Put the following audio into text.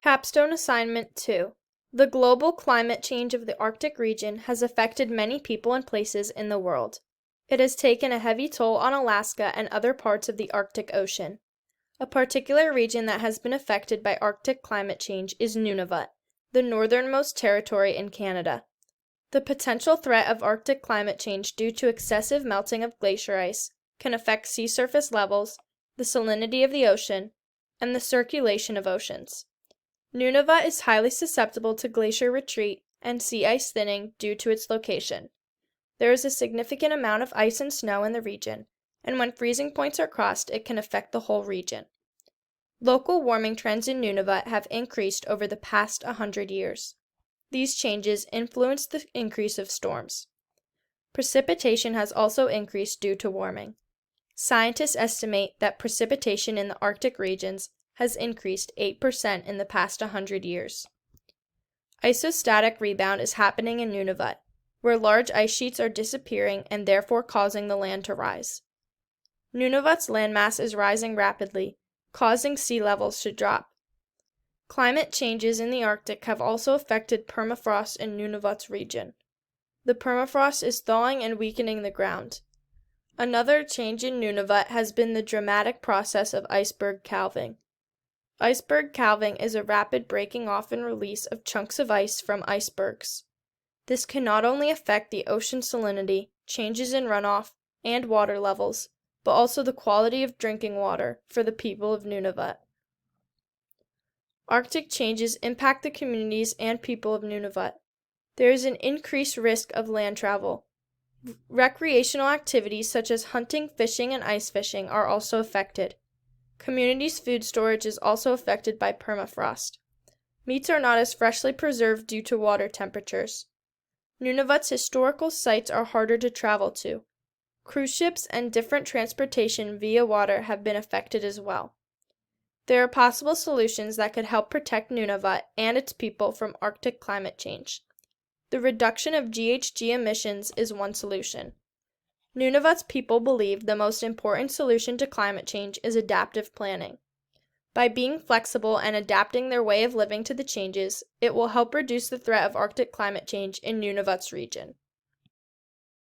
Capstone Assignment 2. The global climate change of the Arctic region has affected many people and places in the world. It has taken a heavy toll on Alaska and other parts of the Arctic Ocean. A particular region that has been affected by Arctic climate change is Nunavut, the northernmost territory in Canada. The potential threat of Arctic climate change due to excessive melting of glacier ice can affect sea surface levels, the salinity of the ocean, and the circulation of oceans. Nunavut is highly susceptible to glacier retreat and sea ice thinning due to its location. There is a significant amount of ice and snow in the region, and when freezing points are crossed, it can affect the whole region. Local warming trends in Nunavut have increased over the past 100 years. These changes influence the increase of storms. Precipitation has also increased due to warming. Scientists estimate that precipitation in the Arctic regions has increased 8% in the past 100 years. Isostatic rebound is happening in Nunavut, where large ice sheets are disappearing and therefore causing the land to rise. Nunavut's landmass is rising rapidly, causing sea levels to drop. Climate changes in the Arctic have also affected permafrost in Nunavut's region. The permafrost is thawing and weakening the ground. Another change in Nunavut has been the dramatic process of iceberg calving. Iceberg calving is a rapid breaking off and release of chunks of ice from icebergs. This can not only affect the ocean salinity, changes in runoff, and water levels, but also the quality of drinking water for the people of Nunavut. Arctic changes impact the communities and people of Nunavut. There is an increased risk of land travel. Recreational activities such as hunting, fishing, and ice fishing are also affected. Communities' food storage is also affected by permafrost. Meats are not as freshly preserved due to water temperatures. Nunavut's historical sites are harder to travel to. Cruise ships and different transportation via water have been affected as well. There are possible solutions that could help protect Nunavut and its people from Arctic climate change. The reduction of GHG emissions is one solution. Nunavut's people believe the most important solution to climate change is adaptive planning. By being flexible and adapting their way of living to the changes, it will help reduce the threat of Arctic climate change in Nunavut's region.